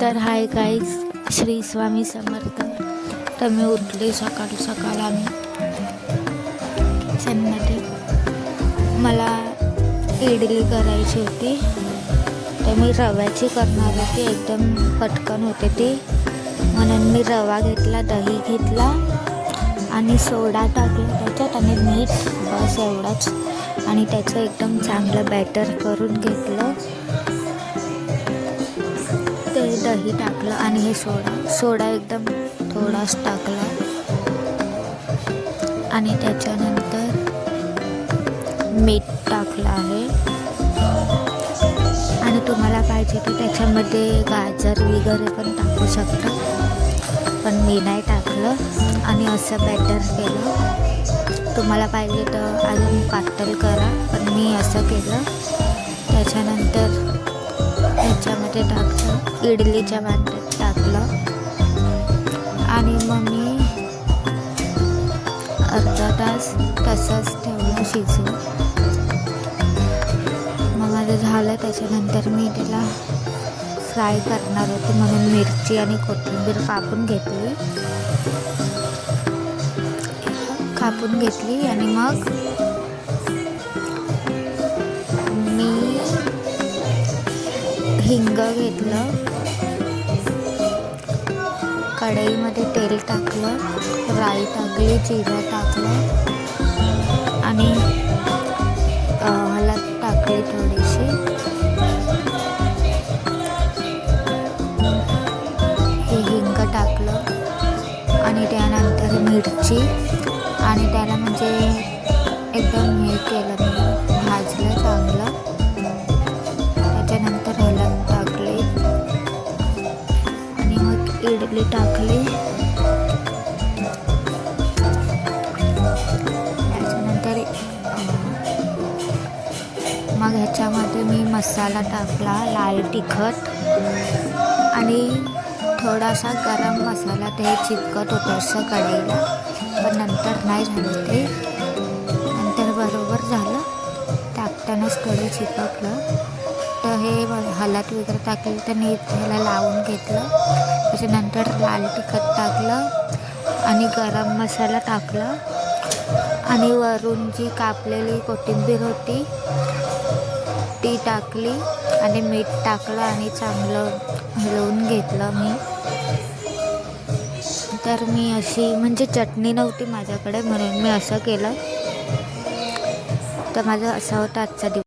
तर hi guys, Shri Swami Samarth. तर मी उठले सकाळ आम्ही किचनमध्ये. मला इडली करायची होती, तर मी रव्याची करणार होती. एकदम पटकन होते ती, म्हणून मी रवा घेतला, दही घेतला आणि सोडा टाकला त्याच्यात आणि मीठ, बस एवढंच. आणि त्याचं एकदम चांगलं बॅटर करून घेतलं. ते दही टाकलं आणि हे सोडा एकदम थोडाच टाकला. आणि त्याच्यानंतर मीठ टाकलं आहे. आणि तुम्हाला पाहिजे तर त्याच्यामध्ये गाजर वगैरे पण टाकू शकता, पण मी नाही टाकलं. आणि असं बॅटर केलं. तुम्हाला पाहिजे तर अजून पातळ करा, पण मी असं केलं. त्याच्यानंतर ह्याच्यामध्ये टाकलं, इडलीच्या भांड्यात टाकलं आणि मग मी अर्धा तास तसंच ठेवलं शिजवून. मग माझं झालं. त्याच्यानंतर मी त्याला फ्राय करणार होते, म्हणून मिरची आणि कोथिंबीर कापून घेतली आणि मग मी हिंग घेतलं, कढईमध्ये तेल टाकलं, राई टाकली, जिरं टाकलं आणि हळद टाकली थोडीशी. हे हिंग टाकलं आणि त्यानंतर मिरची आणि त्याला म्हणजे एकदम हे केलं, मी भाजलं चांगलं. त्याच्यानंतर हळद टाकली आणि मग इडली टाकली. त्याच्यानंतर मग ह्याच्यामध्ये मी मसाला टाकला, लाल तिखट आणि थोडासा गरम मसाला. ते चिपकत होतं असं कढईला, पण नंतर नाही झालं ते. नंतर बरोबर झालं, टाकतानाच थोडं चिपकलं. तर हे हळद वगैरे टाकली, तर मी ह्याला लावून घेतलं. त्याच्यानंतर लाल तिखट टाकलं आणि गरम मसाला टाकला आणि वरून जी कापलेली कोथिंबीर होती ती टाकली आणि मीठ टाकलं आणि चांगलं हलवून घेतलं मी. तर मी अशी म्हणजे चटणी नव्हती माझ्याकडे, म्हणून मी असं केलं. तर माझं असा होता आजचा दिवस.